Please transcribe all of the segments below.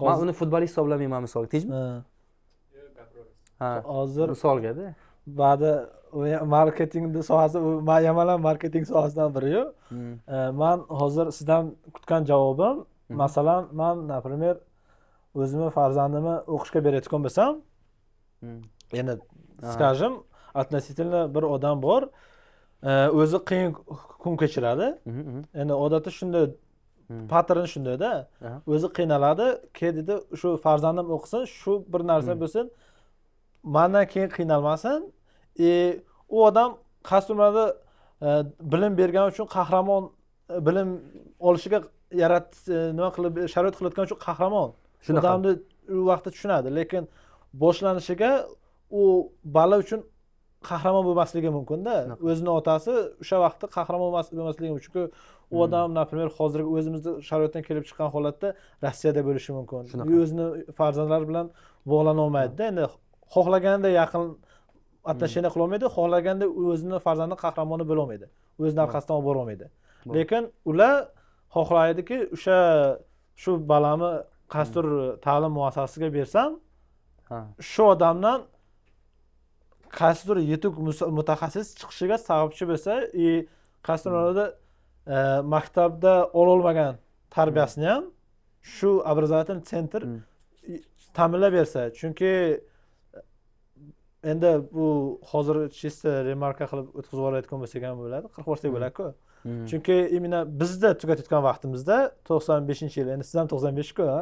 Men uni futbolist hisoblamayman misolga, tejmi? Ha, hozir misolga-da. ba'da marketing sohasi, yamalab marketing sohasidan biri-yu. Men hozir sizdan kutgan javobim, masalan, men, например, o'zimni farzandimni o'qishga berayotgan bo'lsam, endi skажем, относительно bir odam bor, o'zi qiyin kun kechiradi. Endi odatda shunday pattern shundayda, o'zi qiynaladi, dedi, shu farzandim o'qisin, shu bir narsa bo'lsin, mendan keyin qiynalmasin. U odam qasdimada bilim bergani uchun qahramon, bilim olishiga nima qilib sharoit qilayotgani uchun qahramon. Odamni u vaqtda tushunadi, lekin boshlanishiga u bola uchun qahramon bo'lmasligi mumkin-da. O'zining otasi o'sha vaqtda qahramon bo'lmasligi mumkin. Chunki u odam, например, hozirgi o'zimizda sharoitdan kelib chiqqan holatda Rossiyada bo'lishi mumkin. O'zining farzandlari bilan bog'lana olmaydi-da. Endi xohlaganda yaqin отношение qila olmaydi, xohlaganda o'zining farzandi qahramoni bo'la olmaydi. O'zining orqasidan olib bora olmaydi. Lekin ular xohlaydiki, shu balani qaysidir ta'lim muassasasiga bersam, shu odamdan qaysidir yetuk mutaxassis chiqishiga sababchi bo'lsa, qaysidir o'rada maktabda ololmagan tarbiyasini ham shu образовательный центр ta'minlab bersa, chunki endi bu hozir chista remarka qilib o'tkazib yuborayotgan bo'lsak ham bo'ladi, qilib yuborsak bo'ladi-ku. Chunki imенно bizda tugatayotgan vaqtimizda 95-yil, endi siz ham 95-ku, ha,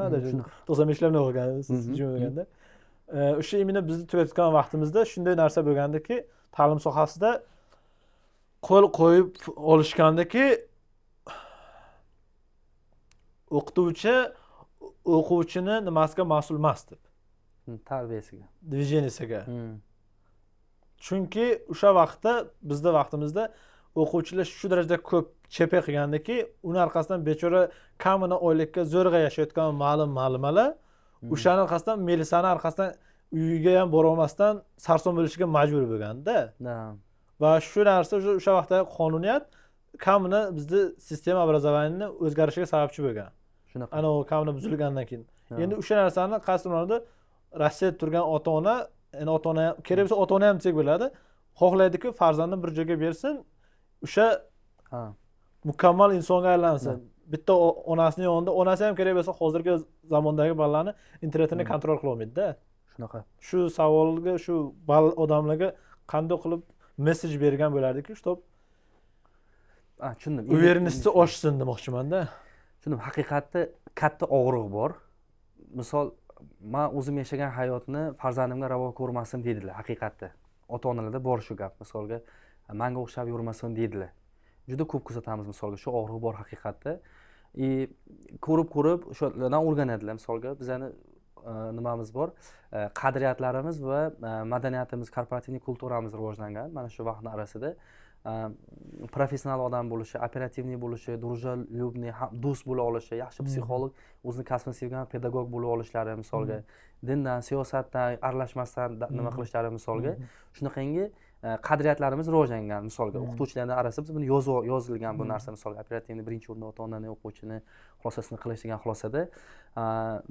95-larni o'qigansiz, jumlaganda. O'sha imенно bizni tugatayotgan vaqtimizda shunday narsa bo'lgandiki, ta'lim sohasida qo'l qo'yib olishgandiki, o'qituvchi o'quvchini nimasiga mas'ul emas deb, tarbiyasiga, движенияsiga. Chunki o'sha vaqtda bizda vaqtimizda o'quvchilar shu darajada ko'p chepa qilgandiki, uni orqasidan bechora kamini oylikka zo'rg'a yashayotgan ma'lum-ma'lumalar o'shaning orqasidan Melisani orqasidan uyiga ham bora olmasdan sarson bo'lishiga majbur bo'lganda. Va shu narsa o'sha vaqtdagi qonuniyat kamini bizda sistema образованияni o'zgarishiga sababchi bo'lgan. Shunaqa. Ana u kamini buzilgandan keyin. Endi o'sha narsani qasdimlarda Rossiyada turgan ota-ona, endi ota-ona kerak bo'lsa ota-ona ham desak bo'ladi, xohlaydiki farzandini bir joyga bersin, o'sha mukammal insonga aylansin. Bitta onasining yonida, onasi ham kerak bo'lsa hozirgi zamondagi bolalarni internetini kontrol qila olmaydi-da. Shunaqa. Shu savolga, shu odamlarga qanday qilib mesej bergan bo'lardiki, shu tushundim. Uvernisni oshsin demoqchiman-da. Tushundim. Haqiqatda katta og'riq bor. Misol, men o'zim yashagan hayotni farzandimga ravo ko'rmasin dedilar, haqiqatda. Ota-onalarda bor shu gap. Misolga, menga o'xshab yurmasin dedilar. Juda ko'p kuzatamiz misolga, shu og'riq bor haqiqatda. Ko'rib o'shalardan o'rganadilar. Misolga, bizani nimamiz bor, qadriyatlarimiz va madaniyatimiz, korporativniy kulturamiz rivojlangan. Mana shu vaqtning orasida professional odam bo'lishi, operativniy bo'lishi, дружелюбный, do'st bo'la olishi, yaxshi psixolog, o'zini kasbini sevgan pedagog bo'la olishlari misolga, dindan, siyosatdan aralashmasdan nima qilishlari misolga, shunaqangi qadriyatlarimiz rivojlangan. Misolga, o'qituvchilarning orasida biz buni yozilgan bu narsa, misolga, operativniy birinchi o'rinda ota-onani, o'quvchini xulosasini qilish degan xulosada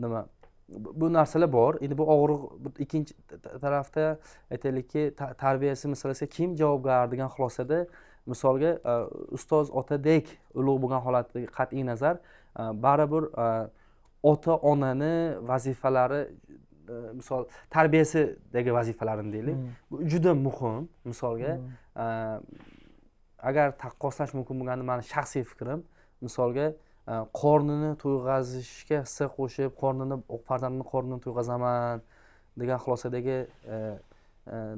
nima bu narsalar bor. Endi bu og'riq ikkinchi tarafda aytaylikki, tarbiyasi masalasiga kim javobgar degan xulosada misolga ustoz otadek ulug' bo'lgan holatda qat'iy nazar baribir ota-onani vazifalari, misol tarbiyasidagi vazifalarini deylik, bu juda muhim. Misolga agar taqqoslash mumkin bo'lganda meni shaxsiy fikrim, misolga qornini to'yg'azishga hissa qo'shib, farzandimni qornini to'yg'azaman degan xulosadagi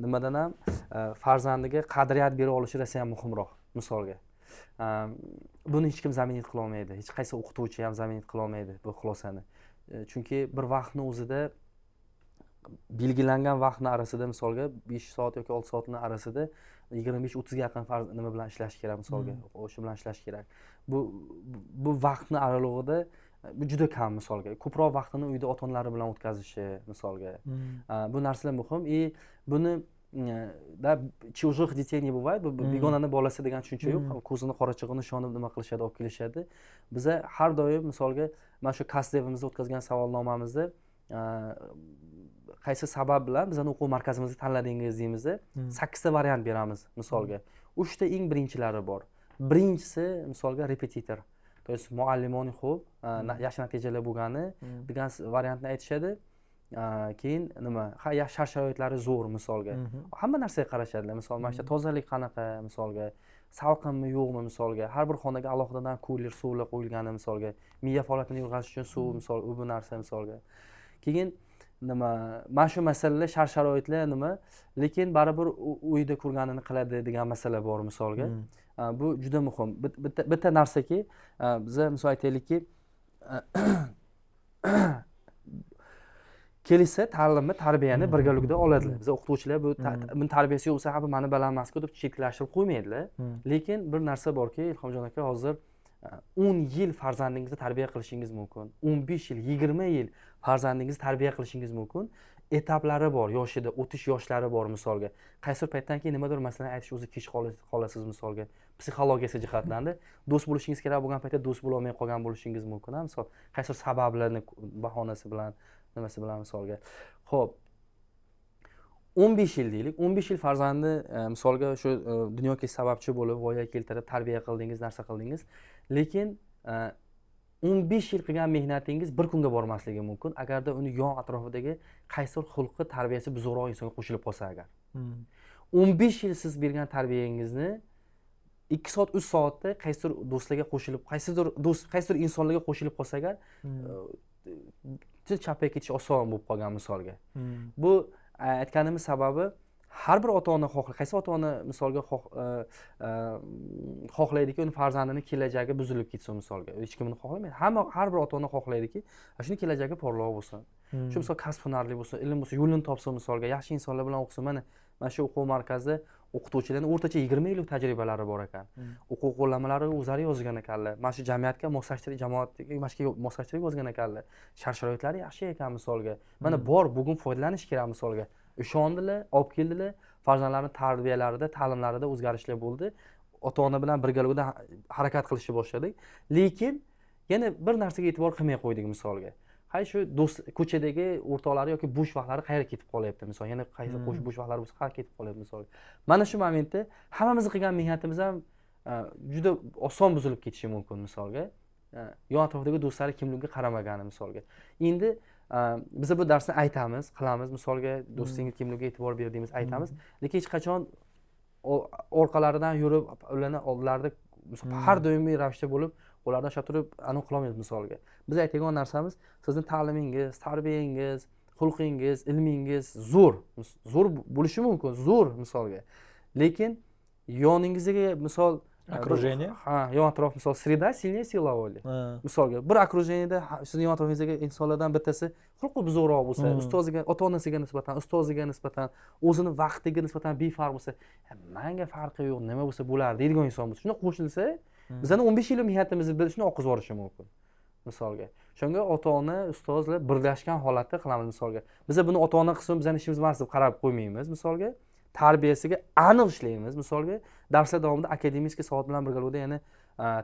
nimadan ham farzandiga qadriyat bera olishi rosa ham muhimroq. Misolga, buni hech kim zaminat qila olmaydi, hech qaysi o'qituvchi ham zaminat qila olmaydi bu xulosani. Chunki bir vaqtning o'zida, belgilangan vaqtni orasida, misolga 5 soat yoki 6 soatning orasida 25-30 ga yaqin nima bilan ishlash kerak, misolga, o'sha bilan ishlash kerak. Bu vaqtni oralig'ida bu juda kam, misolga. Ko'proq vaqtini uyda ota-onalari bilan o'tkazishi, misolga. Bu narsalar muhim. Buni да чужих детей не bывает, begonani bolasi degan tushuncha yo'q. Ko'zini qorachig'ini shonib nima qilishadi, olib kelishadi. Biza har doim misolga mana shu kasdevimizda o'tkazgan savolnomamizda qaysi sabab bilan bizani o'quv markazimizni tanladingiz deymizda 8 ta variant beramiz misolga. 3 ta eng birinchilari bor. Birinchisi misolga repetitor. То есть muallimoni xo'p, yaxshi natijalar bo'lgani degan variantni aytishadi. Keyin nima? Shart-sharoitlari zo'r misolga. Hamma narsaga qarashadilar. Misol, mana shu tozalik qanaqa misolga, salqinmi yo'qmi misolga, har bir xonaga alohidadan cooler suvlar qo'yilgani misolga, miya faoliyatini uyg'otish uchun suv misol, bu narsa misolga. Keyin nima? Mana shu masalalar shart-sharoitlar nima? Lekin baribir uyda ko'rganini qiladi degan masala bor misolga. Bu juda muhim. Bitta narsaki, biza misol aytaylikki, kelsa ta'limni, tarbiyani birgalikda oladilar. Biz o'qituvchilar bu tarbiyasi yo'q bo'lsa, ha bu meni bilamasku deb chetlashtirib qo'ymaydilar. Lekin bir narsa borki, Ilhomjon aka, hozir 10 yil farzandingizni tarbiya qilishingiz mumkin. 15 yil, 20 yil farzandingizni tarbiya qilishingiz mumkin. Etaplari bor, yoshida o'tish yoshlari bor misolga. Qaysi paytdan keyin nimadir masalan aytish o'zi kech qolasiz misolga. Psixologiyasi jihatdan do'st bo'lishingiz kerak bo'lgan paytda do'st bo'la olmay qolgan bo'lishingiz mumkin, misol. Qaysi sabablarni bahonasi bilan nimasi bilan misolga. Xo'p. 15 yil deylik. 15 yil farzandni misolga shu dunyoga sababchi bo'lib, voyaga keltirib tarbiya qildingiz, narsa qildingiz. Lekin 15 yil qilgan mehnatingiz bir kunga bormasligi mumkin, agarda uni yon atrofidagi qaysi xulqi, tarbiyasi buzukroq insonga qo'shilib qolsa agar. 15 yil siz bergan tarbiyangizni 2 soat, 3 soatda qaysi do'stlarga qo'shilib, qaysidir insonlarga qo'shilib qolsa agar, til chapga ketish oson bo'lib qolgan misolga. Bu aytganimiz sababi har bir ota-ona qaysi ota-ona misolga xohlaydiki, uni farzandining kelajagi buzilib ketsin misolga. Hech kim uni xohlamaydi. Har bir ota-ona xohlaydiki, shuni kelajagi porloq bo'lsin. Shu misol kasb-hunarli bo'lsin, ilm bo'lsin, yo'lini topsin misolga, yaxshi insonlar bilan o'qisin. Mana shu o'quv markazida o'qituvchilarning o'rtacha 20 yillik tajribalari bor ekan. O'quv qo'llanmalari o'zlari yozgan ekanlar. Mana shu jamiyatga moslashtirib, jamoatga mana shu moslashtirib yozgan ekanlar. Shart-sharoitlari yaxshi ekan misolga. Mana bor, bugun foydalanish kerak misolga. Ishondilar, olib keldilar, farzandlarining tarbiyalarida, ta'limlarida o'zgarishlar bo'ldi. Ota-ona bilan birgalikda harakat qilishni boshladik. Lekin yana bir narsaga e'tibor qilmay qo'ydik misolga. Hay shu do'st ko'chadagi o'rtoqlari yoki bo'sh vaqtlari qayerga ketib qolyapti misol. Yana qaysi bo'sh vaqtlari bo'lsa, qayerga ketib qolyapti misol. Mana shu momentda hammamiz qilgan mehnatimiz ham juda oson buzilib ketishi mumkin misolga. Yon atrofdagi do'stlari kimligiga qaramagani misolga. Endi biz bu darsni aytamiz, qilamiz, misolga do'stingiz kimligiga e'tibor berdingiz aytamiz, lekin hech qachon orqalaridan yurib, ularni oldlarida har doimiy ravishda bo'lib, ulardan ushlab turib aniq qilolmaymiz misolga. Biz aytgan narsamiz, sizning ta'limingiz, tarbiyangiz, xulqingiz, ilmingiz zo'r bo'lishi mumkin, zo'r misolga. Lekin yoningizga misol окружение, yon atrof misol sreda silnее сила воли. Misolga bir okrujeniyada sizning yon atrofingizdagi insonlardan bittasi xulqi buzukroq bo'lsa, ustoziga, ota-onasiga nisbatan, ustoziga nisbatan, o'zini vaqtiga nisbatan befarq bo'lsa, menga farqi yo'q, nima bo'lsa bo'lar deydigan inson bo'lsa, shuna qo'shilsa, bizning 15 yillik mehnatimizni shuni oqizib yuborishi mumkin. Misolga. Shunga ota-ona, ustozlar birlashgan holatda qilamiz misolga. Biz buni ota-ona qismi bizning ishimiz emas deb qarab qo'ymaymiz misolga. Tarbiyasiga aniq ishlaymiz. Misolga, darslar davomida akademik soat bilan birgalikda yana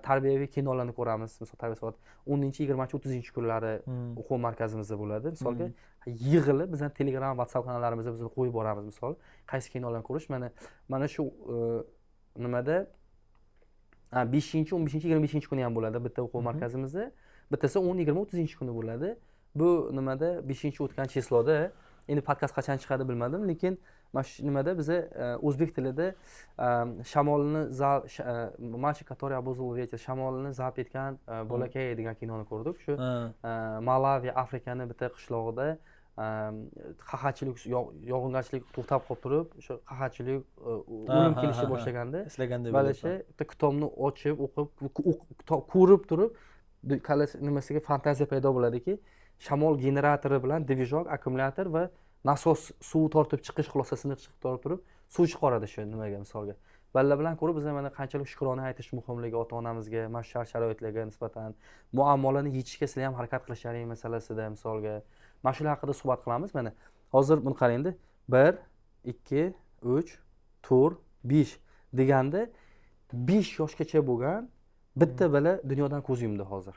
tarbiyaviy kinolarni ko'ramiz. Misol tarbiya soat 10-20-30-kunlari o'quv markazimizda bo'ladi. Misolga, yig'ilib bizning Telegram, WhatsApp kanallarimizda biz qo'yib boramiz misol. Qaysi kinolarni ko'rish, mana shu nimada 5-chi, 15-chi, 25-chi kuni ham bo'ladi bitta o'quv markazimizda. Bittasi 10, 20, 30-chi kuni bo'ladi. Bu nimada 5-chi o'tgan chisloda, endi podkast qachon chiqadi bilmadim, lekin nimada biz o'zbek tilida shamolni Machi, который обуздал ветер, shamolni zabt etgan bolakay degan kinoni ko'rdik. Shu Malavi, Afrikani bitta qishlog'ida qahatchilik, yog'ingarchilik to'xtab qolib turib, o'sha qahatchilik o'lim kelishga boshlaganda, eslaganda bo'lishi, bitta kitobni ochib, o'qib, ko'rib turib, nimasiga fantaziya paydo bo'ladiki, shamol generatori bilan divizor, akkumulyator va nasos suv tortib chiqish xulosasini chiqib turib, suv chiqaradi shu nimaga misolga. Balla bilan ko'rib biz mana qanchalik shukrona aytish muhimligi ota-onamizga, mana shu shart-sharoitlarga nisbatan, muammolarni yechishga sizlar ham harakat qilishlaring masalasida misolga. Mana shular haqida suhbat qilamiz. Mana hozir buni qarangda. 1, 2, 3 4 5 deganda 5 yoshgacha bo'lgan bitta bola dunyodan ko'z yumdi hozir.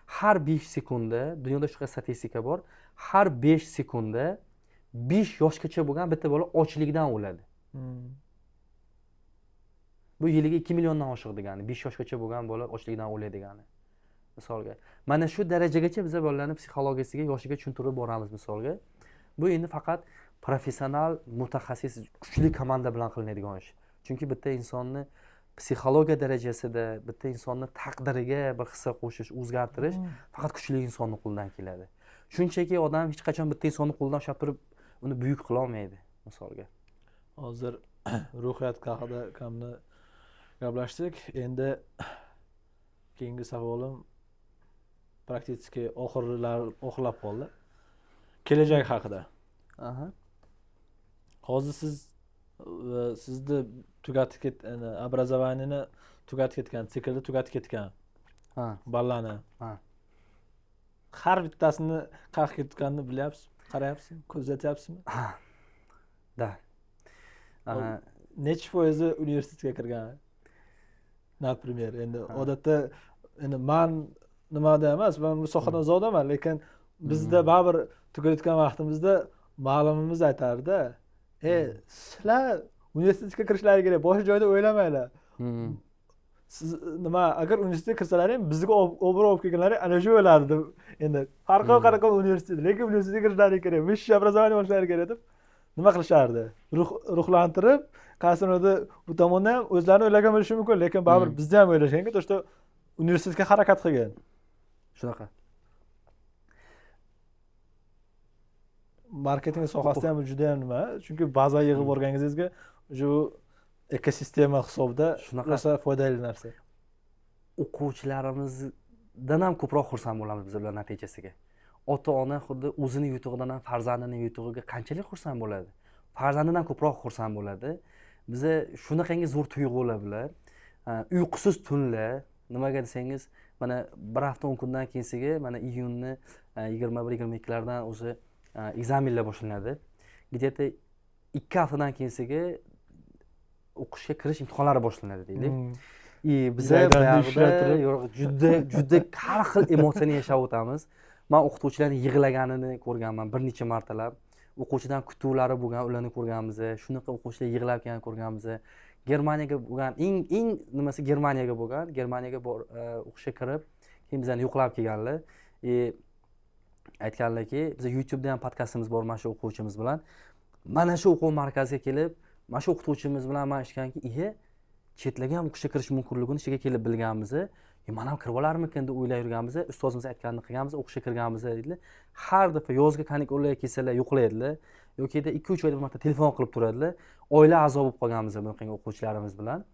Har 5 sekundda, dunyoda shunaqa statistika bor, har 5 sekundda 5 yoshgacha bo'lgan bitta bola ochlikdan o'ladi. Bu yiliga 2 milliondan oshiq degani, 5 yoshgacha bo'lgan bola ochlikdan o'ladi degani. Misolga. Mana shu darajagacha biz bolalarni psixologiyasiga yoshiga tushuntirib boramiz misolga. Bu endi faqat professional, mutaxassis, kuchli komanda bilan qilinadigan ish. Chunki bitta insonni psixologiya darajasida, bitta insonni taqdiriga bir hissa qo'shish, o'zgartirish faqat kuchli insonning qo'lidan keladi. Shunchaki odam hech qachon bitta insonni qo'lidan ushlab turib uni buyuk qila olmaydi, misolga. Hozir ruhiyat haqida kamni gaplashdik. Endi keyingi savolim praktik oxirlab qoldi. Kelajak haqida. Aha. Hozir sizni tugatib образованияni tugatib ketgan, siklni tugatib ketgan. Ha. Ballani. Ha. Har bittasini qayerga ketganini bilyapsiz, qarayapsiz, ko'rsatyapsizmi? Ha. Da. Necha foizi universitetga kirgan? Например, endi odatda endi men nimada emas, men bu sohadan uzoqdaman, lekin bizda baribir tugatgan vaqtimizda ma'lumimiz aytardi, sizlar universitetga kirishlaringiz kerak, boshqa joyda o'ylamanglar. Siz nima, agar universitetga kirsalaring, bizga obro olib kelganlar ana shu bo'ladi deb. Endi farqi qanaqa universitet, lekin universitetga kirishlaringiz kerak, vысшее образование olishlaringiz kerak deb nima qilishardi? Ruhlantirib, qaysidir bu tomondan ham o'zlarini o'ylagan bo'lishi mumkin, lekin baribir bizni ham o'ylashanga, to'shta universitetga harakat qilgan. Shunaqa. Marketing sohasida ham juda ham nima? Chunki ba'zan yig'ib borganingizga shu ekosistema hisobida rosa foydali narsa. O'quvchilarimizdan ham ko'proq xursand bo'lamiz biz ular natijasiga. Ota-ona xuddi o'zini yutug'idan ham farzandining yutug'iga qanchalik xursand bo'ladi? Farzandidan ko'proq xursand bo'ladi. Bizda shunaqangi zo'r tuyg'ular bilan, uyqusiz tunlar, nimaga desangiz, mana bir hafta 10 kundan keyinsiga, mana iyunni 21-22lardan o'zi ekzamenlar boshlanadi. Где-то 2 haftadan keyinsiga o'qishga kirish imtihonlari boshlanadi deylik. Biza juda har xil emotsiyani yashab o'tamiz. Men o'qituvchilarning yig'laganini ko'rganman bir necha martalab. O'quvchidan kutuvlari bo'lgan, ularni ko'rganmiz. Shunaqa o'quvchilar yig'lab ekanini ko'rganmiz. Germaniyaga bo'lgan eng nimasi Germaniyaga bo'lgan. Germaniyaga o'qishga kirib, keyin bizani yo'qlab kelganlar. Aytganlarki, biz YouTube'da ham podkastimiz bor mana shu o'quvchimiz bilan. Mana shu o'quv markaziga kelib, mana shu o'qituvchimiz bilan men ishganki, chetlarga ham o'qishga kirish mumkinligini ichiga kelib bilganmiz. Men ham kirib olarmikin deb o'ylab yurganmiz. Ustozimiz aytganini qilganmiz, o'qishga kirganmiz dedilar. Har daf'a yozgi kanikalarga kelsalar yo'qlaydilar. Yoki 2-3 oyda bir marta telefon qilib turadilar. Oila a'zo bo'lib qolganmiz bunaqangi o'quvchilarimiz bilan.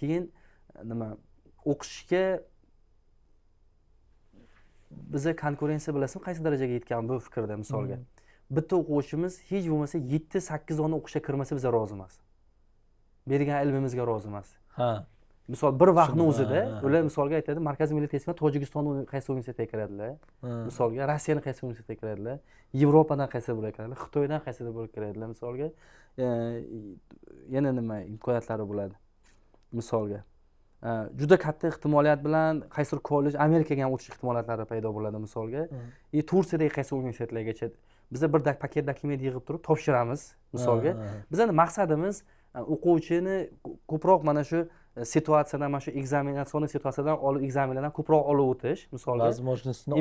Keyin nima o'qishga biza konkurensiya bilasizmi, qaysi darajaga yetgan bu fikrda misolga. Bitta o'quvchimiz hech bo'lmasa 7-8 oyni o'qishga kirmasa biz rozi emas. Bergan ilmimizga rozi emas. Ha. Misol bir vaqtni o'zida ular misolga aytadi, Markaziy milliy testda Tojikistonning qaysi universitetiga kiradilar? Misolga Rossiyaning qaysi universitetiga kiradilar? Yevropadan qaysi bo'lib kiradilar? Xitoydan qaysi bo'lib kiradilar misolga? Yana nima imkoniyatlari bo'ladi? Misolga. Juda katta ehtimoliyat bilan qaysi kollej Amerikaga ham o'tish ehtimollatlari paydo bo'ladi misolga. Tursiyadagi qaysi universitetlargacha bizda bir paket dokument yig'ib turib topshiramiz misolga. Bizning maqsadimiz o'quvchini ko'proq mana shu situatsiyadan, mana shu ekzaminatsion situatsiyadan olib ekzaminlardan ko'proq olib o'tish misolga.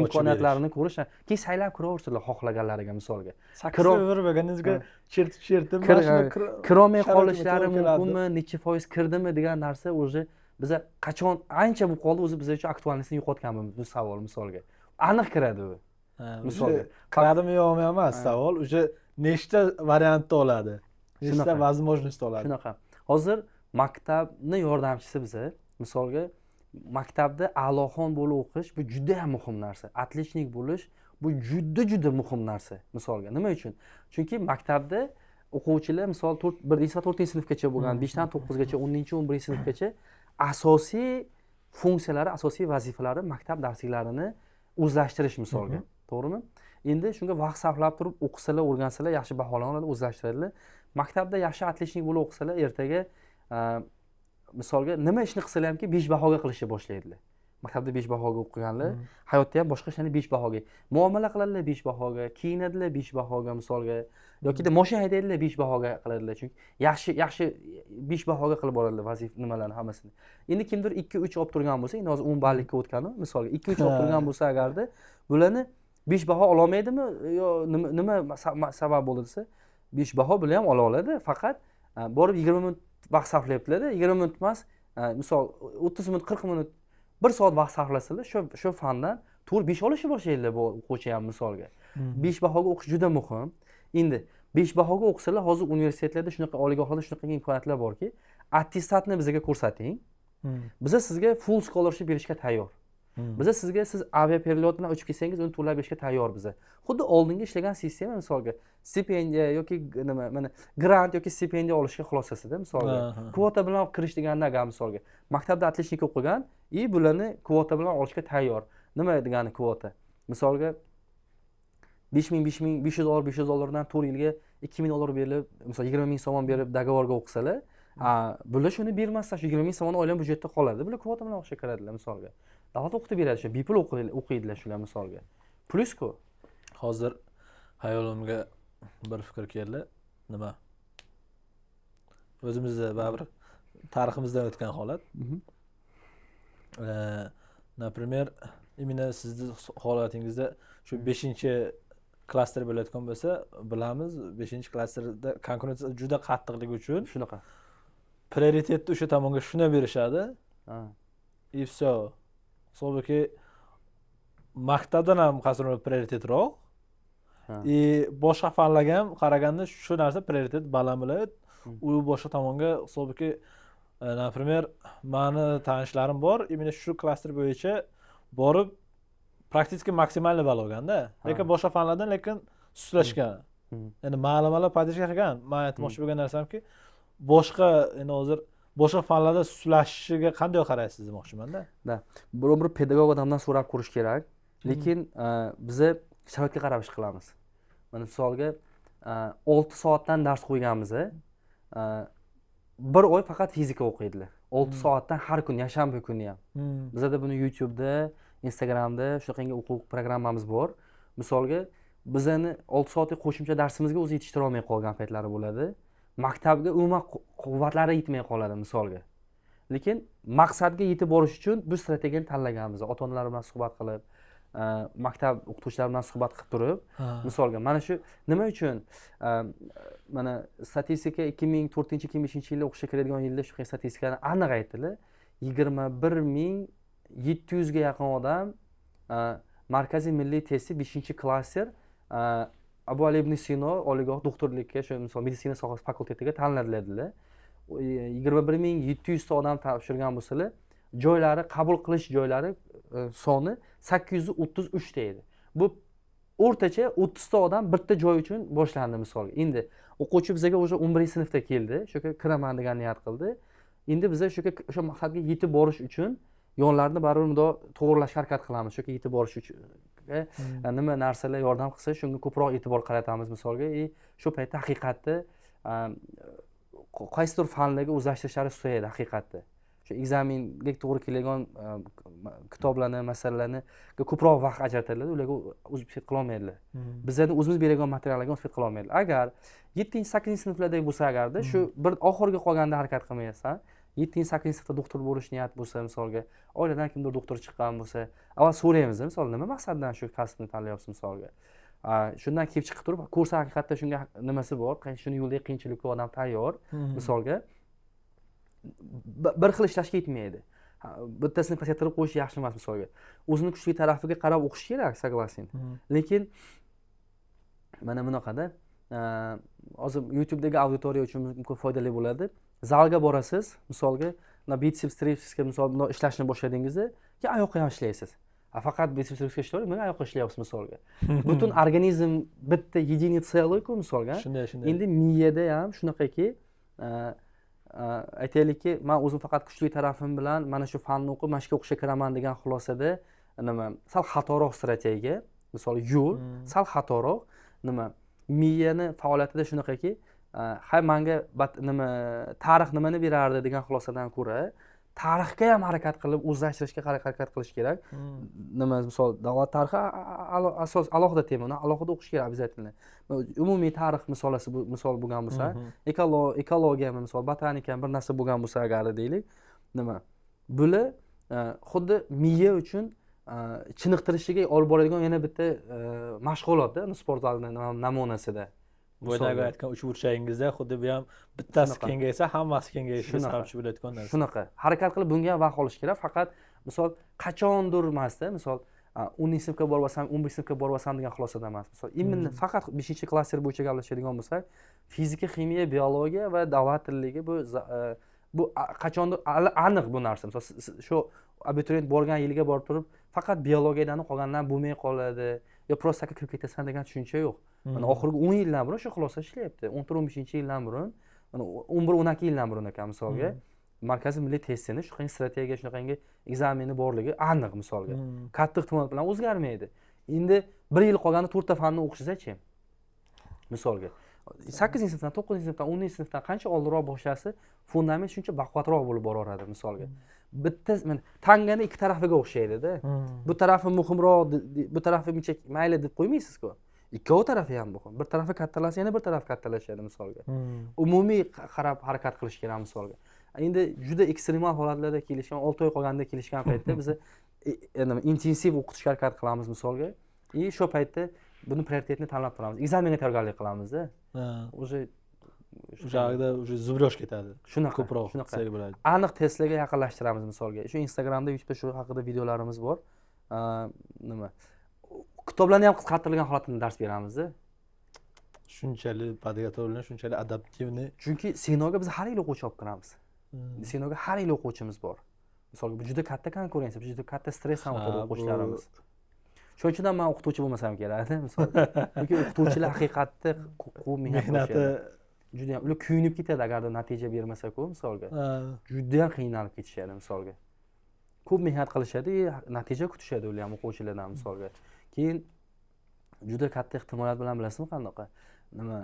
Imkoniyatlarini ko'rish, keyin saylab kiraversinlar xohlaganlariga misolga. Kiraverganingizga chertib kirolmay qolishlari mumkinmi, necha foiz kirdimi degan narsa o'zi biza qachon ancha bo'lib qoldi, o'zi bizga uchun aktualligini yo'qotganmiz bu savol misolga. Aniq kiradi u. Misolga kiradimi yo'qmi emas savol, o'sha nechta variantda oladi. Nechta возможность oladi. Shunaqa. Hozir maktabni yordamchisi biza misolga maktabda a'loxon bo'lib o'qish bu juda ham muhim narsa. Отличник bo'lish bu juda muhim narsa misolga. Nima uchun? Chunki maktabda o'quvchilar misol 1-4-sinfgacha bo'lgan, 5dan 9gacha, 10-11-sinfgacha asosiy funksiyalari, asosiy vazifalari maktab darsliklarini o'zlashtirish misolga. to'g'rimi? Endi shunga vaqt sarflab turib o'qisalar, o'rgansalar yaxshi baholanadi, o'zlashtiradilar. Maktabda yaxshi отличник bo'lib o'qisalar, ertaga misolga nima ishni qilsalar hamki 5 bahoga qilishni boshlaydilar. Maktabda 5 bahoga o'qiganlar, hayotda ham boshqa ishlarni 5 bahoga. Muomala qiladilar 5 bahoga, kiyinadilar 5 bahoga misolga, yoki mashina haydaydilar 5 bahoga qiladilar. Chunki yaxshi 5 bahoga qilib boradilar vazifa nimalarni hammasini. Endi kimdir 2-3 olib turgan bo'lsa, endi hozir 10 ballikka o'tganu, misolga 2-3 olib turgan bo'lsa agarda, bularni 5 baho ola olmaydimi yo nima sabab bo'ldi desa, 5 baho bilan ham ola oladi, faqat borib 20 minut vaqt sarflayaptilar-da, 20 minut emas, misol 30 minut, 40 minut 1 soat vaqt sarflasalar, shu fandan to'g'ri 5 olishni boshlaydilar bu o'quvchi ham misolga. 5 bahoga o'qish juda muhim. Endi 5 bahoga o'qisalar, hozir universitetlarda shunaqa oliygohlarda shunaqa imkoniyatlar borki, attestatni bizga ko'rsating. Biz sizga full scholarship berishga tayyor. Biz sizga siz aviaperelot bilan uchib kelsangiz, uni to'lab berishga tayyor biz. Xuddi oldingi ishlagan sistema misolga stipendiya yoki nima, mana grant yoki stipendiya olishga xulosasida misolga. Kvota bilan kirish deganda agar misolga maktabda отличник o'qigan, bularni kvota bilan olishga tayyor. Nima degani kvota? Misolga 5000, 500 dollardan 4 yilga 2000 dollar berilib, misol 20 ming so'm berib dogovorga o'qisalar, bular shuni bermasdan shu 20 ming so'mni oilam budjetda qoladi. Bular kvota bilan o'qishga kiradilar misolga. Davlat o'qitib beradi, shu bepul o'qiydilar shular misolga. Plyus-ku. Hozir hayolimga bir fikr keldi. Nima? O'zimizda baribir tariximizdan o'tgan holat. Например, именно sizni holatingizda shu 5-klaster bo'layotgan bo'lsa, bilamiz, 5-klasterda konkurensiya juda qattiqligi uchun Shunaqa. prioritetni o'sha tomonga shuna berishadi. И всё. Hisobki maktabdan ham qasrlar prioritetroq. Boshqa fanlarga ham qaraganda shu narsa prioritet baland bo'ladi. U boshqa tomonga hisobki, например, mani tanishlarim bor, именно shu klaster bo'yicha borib praktik maksimalni ball olganda, lekin boshqa fanlardan sustlashgan. Endi ma'lumotlar podishga qilgan. Men aytmoqchi bo'lgan narsamki, boshqa endi hozir boshqa fanlarda sustlashishiga qanday qaraysiz demoqchiman-da. Bir pedagog odamdan so'rab ko'rish kerak. Lekin biz sharoitga qarab ish qilamiz. Mana misolga 6 soatdan dars qo'yganmiz. 1 oy faqat fizika o'qiydilar. 6 soatdan har kun, yakshanba kuni ham. Bizda buni YouTube'da, Instagramda shunaqangi o'quv programmamiz bor. Misolga bizani 6 soatlik qo'shimcha darsimizga o'zi yetishtira olmay qolgan paytlari bo'ladi. Maktabga umuman quvvatlari yetmay qoladi misolga. Lekin maqsadga yetib borish uchun bu strategiyani tanlaganmiz. Ota-onalar bilan suhbat qilib, maktab o'qituvchilari bilan suhbat qilib turib, misolga mana shu nima uchun mana statistika 2004-2005-yilda o'qishga kiradigan yilda shu statistikani aniq aytdilar. 21700 ga yaqin odam Markaziy milliy testda 5-klaster Abu Ali ibn Sino oliygoh doktorlikka, shu misol meditsina sohasi fakultetiga tanlanadilar. 21700 ta odam topshirgan bo'lsalar, joylari, qabul qilish joylari soni 833 ta edi. Bu o'rtacha 30 ta odam bitta joy uchun boshlandi misolga. Endi o'quvchi bizga o'sha 11-sinfda keldi, shuga kiraman degan niyat qildi. Endi biz o'sha maqsadga yetib borish uchun yonlarni baribir bunday to'g'rilashga harakat qilamiz. Shuga yetib borish uchun nima narsalar yordam qilsa, shunga ko'proq e'tibor qaratamiz misolga. Shu paytda haqiqatda qaysidir fanlarga o'zlashtirishlari ustida haqiqatda. Shu ekzaminga to'g'ri keladigan kitoblarni, masalalarni ko'proq vaqt ajratadilar, ularga o'zib qila olmaydilar. Bizlarni o'zimiz beradigan materiallarga o'zib qila olmaydilar. Agar 7-8-sinflarda bo'lsa agarda, shu bir oxirga qolganda harakat qilmaysan, 7-8-sinfda doktor bo'lish niyat bo'lsa, misolga, oiladan kimdir doktor chiqqan bo'lsa, avval so'raymiz, misol nima maqsaddan shu kasbni tanlayapsiz misolga. Shundan kelib chiqib turib, ko'rsa haqiqatda shunga nimasi bor, shuni yo'lda qiyinchilikka odam tayyor, misolga bir xil ishlashga yetmaydi. Bittasini pasaytirib qo'yish yaxshi emas misolga. O'zini kuchli tarafiga qarab o'qish kerak, согласен. Lekin mana bunaqada hozir YouTube'dagi auditoriya uchun mumkin foydali bo'ladi. Zalga borasiz, misolga, biceps, tripsga misol ishlashni boshladingizda, keyin oyoqqa ham ishlaysiz. Faqat biceps tripsga ishlaysiz, men oyoqqa ishlayapsiz misolga. Butun organizm bitta единица целый-ku misolga. Shunday. Endi miyada ham shunaqaki, aytaylikki, men o'zim faqat kuchli tarafim bilan mana shu fanni o'qib, mana shu o'qishga kiraman degan xulosada nima, sal xatoroq strategiya. misol yo'l sal xatoroq. Nima miyani faoliyatida shunaqaki, menga nima tarix nimani berardi degan xulosadan ko'ra tarixga ham harakat qilib o'zlashtirishga harakat qilish kerak. Nima misol davlat tarixi asos alohida tema, uni alohida o'qish kerak обязательно. Umumiy tarix misol bo'lgan bo'lsa, ekologiya misol botanika bir narsa bo'lgan bo'lsa agar deylik, nima bular xuddi miya uchun chiniqtirishiga olib boradigan yana bitta mashg'ulotda sport zalida namunasida. Boyagi aytgan 3 burchagingizda xuddi bu ham bittasi kengaysa, hammasi kengayishi sababchi bo'ladigan narsa. Shunaqa. Harakat qilib bunga ham vaqt olish kerak. Faqat misol qachondir emasda, misol 10-sinfga borib olsam, 11-sinfga borib olsam degan xulosadan emas. Misol imенно faqat 5-klaster bo'yicha gaplashadigan bo'lsak, fizika, ximiya, biologiya va davlat tilligi bu qachondir aniq bu narsa. Misol shu abituriyent borgan yiliga borib turib, faqat biologiyadan qolgandan bo'lmay qoladi, yo prosta kirib ketasan degan tushuncha yo'q. Mana oxirgi 10 yildan burun shu xulosa ishlayapti. 14-15-yildan burun, mana 11-12 yildan burun ekan misolga. Markaziy milliy testini shunaqangi strategiya, shunaqangi ekzameni borligi aniq misolga. Katta ehtimol bilan o'zgarmaydi. Endi 1 yil qolganda 4 ta fanni o'qishsa-chi? Misolga 8-sinfdan, 9-sinfdan, 10-sinfdan qancha oldinroq boshlasa, fundament shuncha baquvvatroq bo'lib boraveradi misolga. Bitta tangani ikki tarafiga o'xshaydi-da. Bu tarafi muhimroq, bu tarafi uncha mayli deb qo'ymaysiz-ku. Ikkovi tarafi ham muhim. Bir tarafi kattalasa, yana bir taraf kattalashadi misolga. Umumiy qarab harakat qilish kerak misolga. Endi juda ekstremal holatlarda kelishgan, 6 oy qolganda kelishgan paytda biz intensiv o'qitishga harakat qilamiz misolga. Shu paytda buni prioritetni tanlab turamiz. Ekzamenga tayyorgarlik qilamiz-da. O'sha joyda zubrosh ketadi. Shunaqa ko'proq qilsak bo'ladi. Aniq testlarga yaqinlashtiramiz misolga. Shu Instagramda, YouTube'da shu haqida videolarimiz bor. Nima kitoblarni ham qisqartirilgan holatida dars beramiz-da. Shunchalik podgotовлен, shunchalik adaptivni. Chunki Sinoga biz har yil o'quvchi olib kiramiz. Sinoga har yil o'quvchimiz bor. Misolga bu juda katta konkurensiya, juda katta stressdan o'tadi o'quvchilarimiz. Shuning uchun ham men o'qituvchi bo'lmasam kerak, misol. Chunki o'qituvchilar haqiqatda mehnati juda ham ular kuyunib ketadi agarda natija bermasa-ku, misolga. Juda ham qiynalib ketishadi, misolga. Ko'p mehnat qilishadi, natija kutishadi ular ham o'quvchilardan, misolga. Keyin juda katta ehtimoliyat bilan bilasizmi qanaqa? Nima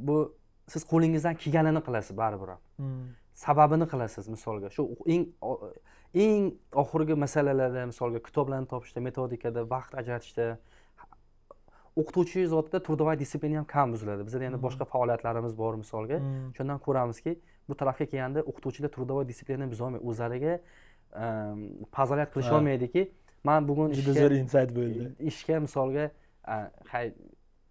bu siz qo'lingizdan kelganini qilasiz baribir. Sababini qilasiz misolga. Shu eng oxirgi masalalarda, misolga kitoblarni topishda, metodikada, vaqt ajratishda o'qituvchi zotida trudovay disiplina ham kam buziladi. Bizda yana boshqa faoliyatlarimiz bor misolga. Shundan ko'ramizki, bu tarafga kelganda o'qituvchilar trudovay disiplinani buzolmaydi. O'zlariga pozolyat qilisha olmaydiki, men bugun juda zo'r insight bo'ldi. Ishga misolga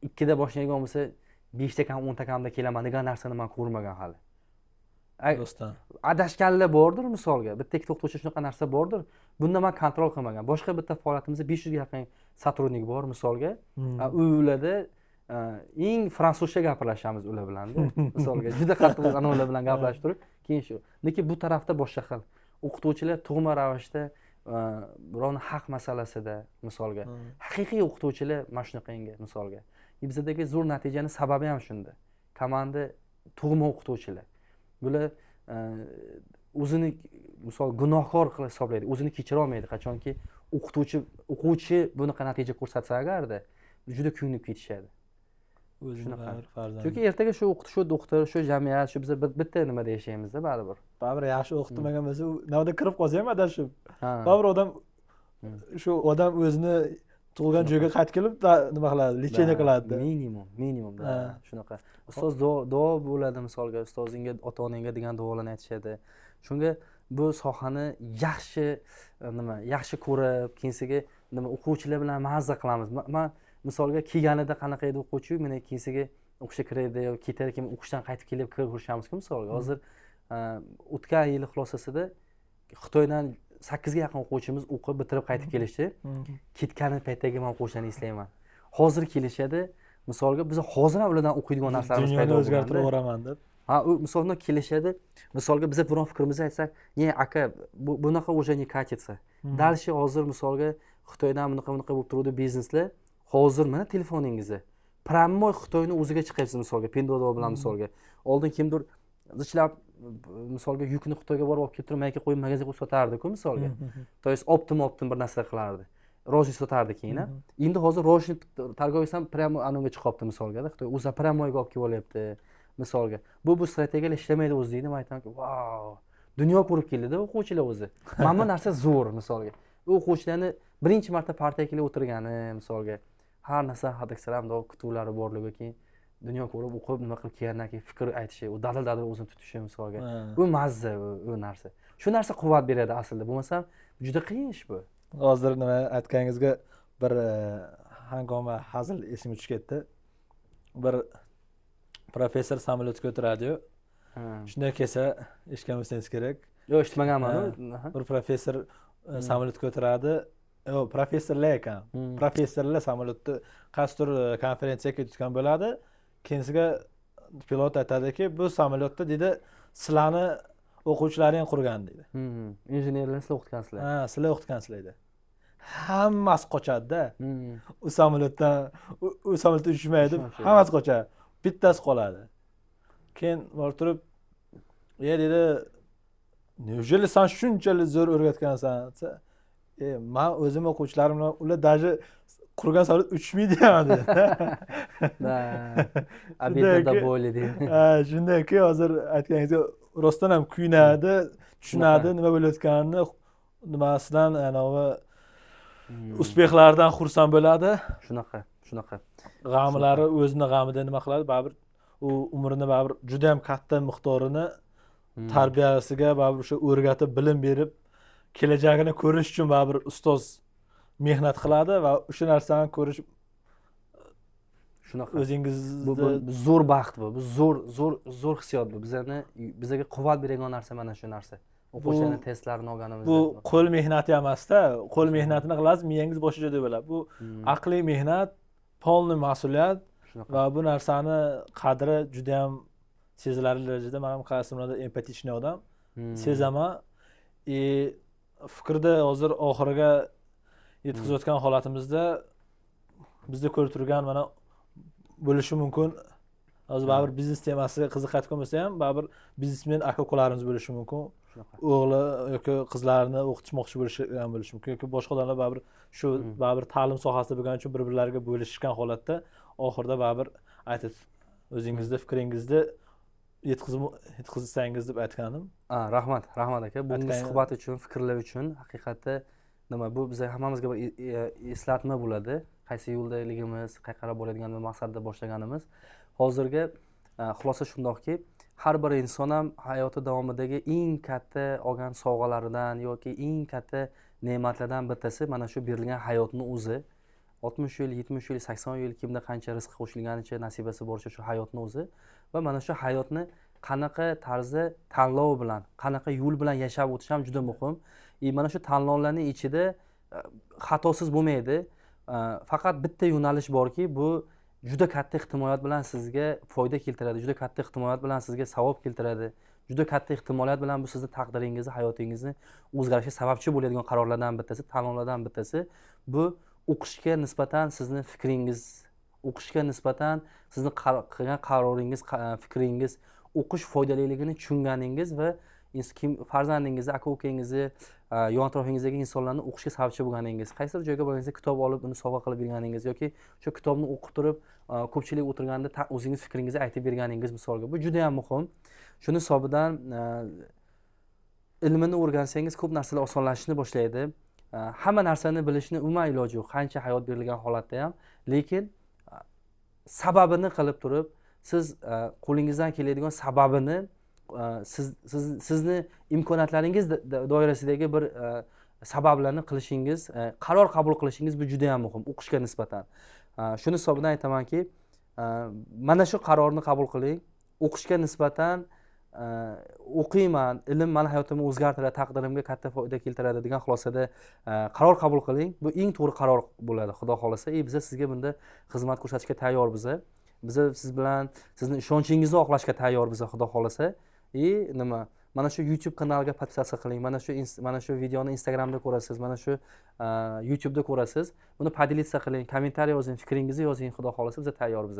2 da boshlagan bo'lsa, 5 ta kam, 10 ta kamda kelaman degan narsani men ko'rmagan hali. Do'stim. Adashganlar bordir misolga. Bitta ikkita o'qituvchi shunaqa narsa bordir. Bunda men kontrol qilmagan. Boshqa bitta faoliyatimizda 500 ga yaqin sotrudnik bor misolga. Ularda eng fransuzcha gaplashamiz ular bilan. Misolga juda qattiq ular bilan gaplashib turib, keyin shu. Lekin bu tarafda boshqa xil. O'qituvchilar tug'ma ravishda birovni haq masalasida misolga. Haqiqiy o'qituvchilar mana shunaqangi misolga. Bizdagi zo'r natijani sababi ham shunda. Komanda tug'ma o'qituvchilar. Bular o'zini misol gunohkor qilib hisoblaydi, o'zini kechira olmaydi qachonki o'quvchi bunaqa natija ko'rsatsa agarda juda kuyunib ketishadi. Shunaqa farzand. Chunki ertaga shu o'qitish, shu doktor, shu jamiyat, shu biz bitta nimada yashaymiz-da baribir. Baribir yaxshi o'qitmagan bo'lsa, u navda kirib qolsa ham adashib. Baribir odam shu odam o'zini tug'ilgan joyga qaytib kelib nima qiladi, lecheniya qiladi. Minimumda shunaqa. Ustoz duo bo'ladi misolga, ustozingga, ota-onangga degan duolarni aytishadi. Shunga bu sohani yaxshi ko'rib, keyinsiga o'quvchilar bilan mazza qilamiz. Men misolga kelganida qanaqa edi o'quvchi, mana keyinsiga o'qishga kiradi yoki ketar keyin o'qishdan qaytib kelib ko'rishamiz-ku misolga. Hozir o'tgan yil xulosasida Xitoydan 8 ga yaqin o'quvchimiz o'qib bitirib qaytib kelishdi. Ketgani paytdagi men o'quvchilarni eslayman. Hozir kelishadi. Misolga biz hozir ham ulardan o'qiydigan narsalarimiz paydo bo'ldi. Dunyoni o'zgartirib o'raman deb. U misolga kelishadi. Misolga biz biron fikrimizni aytsak, "Ye aka, bunaqa уже не катится". Дальше hozir misolga Xitoydan bunaqa bo'lib turadi bizneslar. Hozir mana telefoningizda Primoy Xitoyni o'ziga chiqyapsiz misolga, Pinduoduo bilan misolga. Oldin kimdir zichlab misolga yukni Xitoyga borib olib kelib turib, mayga qo'yib magazin qo'yib sotardi-ku misolga. To есть optim bir narsa qilardi. rojniy sotardi keyin. Endi hozir rojniy торговец ham prямо anonga chiqyapti misolga-da. Xitoy o'zi pryamoyga olib kelib olyapti misolga. Bu strategiyalar ishlamaydi o'zi deydi. Men aytamanki, "Vau! Dunyo ko'rib keldi-da o'quvchilar o'zi." Mana bu narsa zo'r misolga. O'quvchilarni birinchi marta partiyaga kelib o'tirgani misolga. Har narsa hadiksalamda kutuvlari borligi keyin dunyo ko'rib o'qib nima qilib kelgandan keyin fikr aytishi, u dadil o'zini tutishi misolga. Bu mazza u narsa. Shu narsa quvvat beradi aslida. Bo'lmasa juda qiyin ish bu. Hozir nima aytganingizga bir hangoma hazil esimga tushib ketdi. Bir professor samolyotga o'tiradi-yu. Shunday kelsa, eshitgan bo'lsangiz kerak. Yo'q, eshitmaganman. Bir professor samolyotga o'tiradi. Yo'q, professorlar ekan. Professorlar samolyotda qaysidir konferensiyaga ketayotgan bo'ladi. Keyinsiga pilot aytadiki, bu samolyotda dedi, sizlarni o'quvchilaring qurgan dedi. Injenerlarni sizlar o'qitgansizlar. Ha, sizlar o'qitgansizlar dedi. Hammasi qochadi-da. U samolyotdan uchmaydi, hammasi qochadi. Bittasi qoladi. Keyin borib turib, dedi, "Неужели sen shunchalik zo'r o'rgatgansan?" desa, "Men o'zim o'quvchilarim bilan ular даже qurgan samolyot uchmaydi ham" dedi. Da. Обидно bo'li dedi. Ha, shundaki hozir aytganingizga rostdan ham kuyinadi, tushunadi nima bo'layotganini, nimasidan, anavi uspexlardan xursand bo'ladi. Shunaqa. G'amlari o'zini g'amida nima qiladi? Baribir u umrini baribir juda ham katta miqdorini tarbiyasiga baribir o'sha o'rgatib, bilim berib, kelajagini ko'rish uchun baribir ustoz mehnat qiladi va o'sha narsani ko'rish shunaqa. O'zingizni bu zo'r baxt bu. Bu zo'r hissiyot bu. Bizga quvvat beradigan narsa mana shu narsa. O'quvchilarning testlarini olganimiz. Bu qo'l mehnati emas-da. Qo'l mehnatini qilasiz, miyangiz boshqa joyda bo'ladi. Bu aqliy mehnat, polniy mas'uliyat va bu narsani qadri juda ham sezilarli darajada. Men ham qaysimlarda empatichniy odam. Sezaman. Fikrda hozir oxiriga yetkazayotgan holatimizda bizda ko'rib turgan mana bo'lishi mumkin. Hozir baribir biznes temasiga qiziqayotgan bo'lsa ham, baribir biznesmen aka-ukalarimiz bo'lishi mumkin. O'g'li yoki qizlarini o'qitmoqchi bo'lishgan bo'lishi mumkin yoki boshqa odamlar baribir shu baribir ta'lim sohasida bo'lgani uchun bir-birlariga bo'lishgan holatda oxirida baribir aytib o'zingizni fikringizni yetkazsangiz deb aytganim. Rahmat aka. Bugungi suhbat uchun, fikrlar uchun haqiqatda nima bu bizga hammamizga bir eslatma bo'ladi. Qaysi yo'ldaligimiz, qayerga boradiganimiz, maqsadda boshlaganimiz. Hozirgi xulosa shundoqki, har bir inson ham hayoti davomidagi eng katta olgan sovg'alaridan yoki eng katta ne'matlardan bittasi mana shu berilgan hayotning o'zi. 60 yil, 70 yil, 80 yil kimda qancha rizq qo'shilganicha, nasibasi boricha shu hayotning o'zi va mana shu hayotni qanaqa tarzda tanlov bilan, qanaqa yo'l bilan yashab o'tish ham juda muhim. Mana shu tanlovlarning ichida xatosiz bo'lmaydi. Faqat bitta yo'nalish borki, bu juda katta ehtimoliyat bilan sizga foyda keltiradi, juda katta ehtimoliyat bilan sizga savob keltiradi. Juda katta ehtimoliyat bilan bu sizning taqdiringizni, hayotingizni o'zgarishiga sababchi bo'ladigan qarorlardan bittasi, tanlovlardan bittasi. Bu o'qishga nisbatan sizni fikringiz, o'qishga nisbatan sizni qilgan qaroringiz, fikringiz, o'qish foydaliligini tushunganingiz va farzandingizni, aka-ukangizni, yon atrofingizdagi insonlarni o'qishga sababchi bo'lganingiz, qaysidir joyga borganda kitob olib uni sovg'a qilib berganingiz yoki shu kitobni o'qib turib ko'pchilik o'tirganda o'zingiz fikringizni aytib berganingiz misolga, bu juda ham muhim. Shuni hisobidan ilmini o'rgansangiz ko'p narsalar osonlashishni boshlaydi. Hamma narsani bilishni umuman iloji yo'q, qancha hayot berilgan holatda ham, lekin sababini qilib turib, siz qo'lingizdan keladigan sababini sizni imkoniyatlaringiz doirasidagi bir sabablarni qilishingiz, qaror qabul qilishingiz bu juda ham muhim o'qishga nisbatan. Shuni hisobidan aytamanki, mana shu qarorni qabul qiling. O'qishga nisbatan o'qiyman, ilm meni hayotimni o'zgartiradi, taqdirimga katta foyda keltiradi degan xulosada qaror qabul qiling. Bu eng to'g'ri qaror bo'ladi, xudo xolasa. Biz sizga bunda xizmat ko'rsatishga tayyormiz. Biz siz bilan sizni ishonchingizni oqlashga tayyormiz, xudo xolasa. Nima? Mana shu YouTube kanaliga podpisatsiya qiling. Mana shu videoni Instagramda ko'rasiz, mana shu YouTube'da ko'rasiz. Buni podelitsiya qiling, kommentariy yozing, fikringizni yozing, xudo xolasa biz tayyormiz.